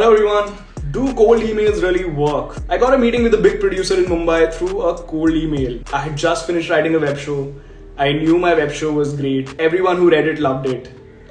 Hello everyone. Do cold emails really work? I got a meeting with a big producer in Mumbai through a cold email. I had just finished writing a web show. I knew my web show was great. Everyone who read it loved it.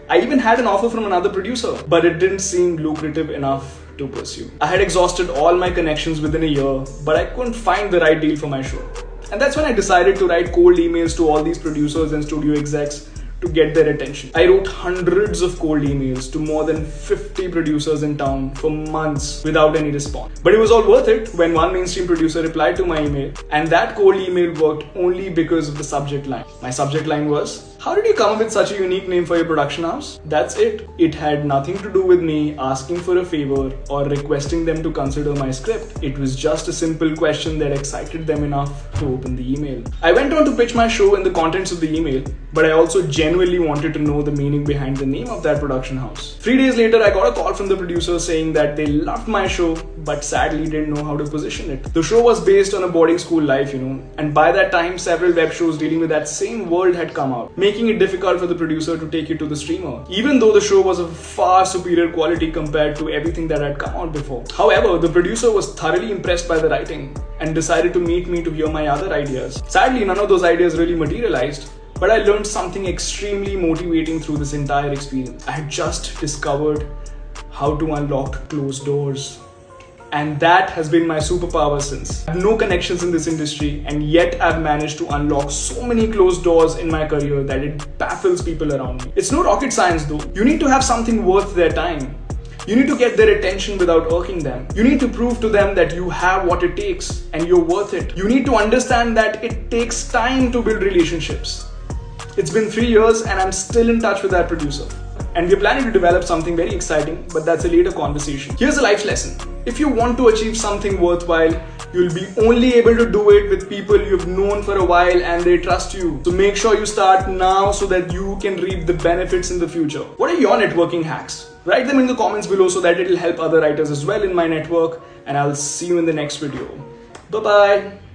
I even had an offer from another producer, but it didn't seem lucrative enough to pursue. I had exhausted all my connections within a year, but I couldn't find the right deal for my show. And that's when I decided to write cold emails to all these producers and studio execs to get their attention. I wrote hundreds of cold emails to more than 50 producers in town for months without any response. But it was all worth it when one mainstream producer replied to my email, and that cold email worked only because of the subject line. My subject line was, "How did you come up with such a unique name for your production house?" That's it. It had nothing to do with me asking for a favor or requesting them to consider my script. It was just a simple question that excited them enough to open the email. I went on to pitch my show and the contents of the email, but I also genuinely wanted to know the meaning behind the name of that production house. 3 days later, I got a call from the producer saying that they loved my show, but sadly didn't know how to position it. The show was based on a boarding school life, and by that time, several web shows dealing with that same world had come out, making it difficult for the producer to take it to the streamer, even though the show was of far superior quality compared to everything that had come out before. However, the producer was thoroughly impressed by the writing and decided to meet me to hear my other ideas. Sadly, none of those ideas really materialized, but I learned something extremely motivating through this entire experience. I had just discovered how to unlock closed doors. And that has been my superpower since. I have no connections in this industry, and yet I've managed to unlock so many closed doors in my career that it baffles people around me. It's no rocket science though. You need to have something worth their time. You need to get their attention without irking them. You need to prove to them that you have what it takes and you're worth it. You need to understand that it takes time to build relationships. It's been 3 years and I'm still in touch with that producer. And we're planning to develop something very exciting, but that's a later conversation. Here's a life lesson. If you want to achieve something worthwhile, you'll be only able to do it with people you've known for a while and they trust you. So make sure you start now so that you can reap the benefits in the future. What are your networking hacks? Write them in the comments below so that it'll help other writers as well in my network, and I'll see you in the next video. Bye-bye.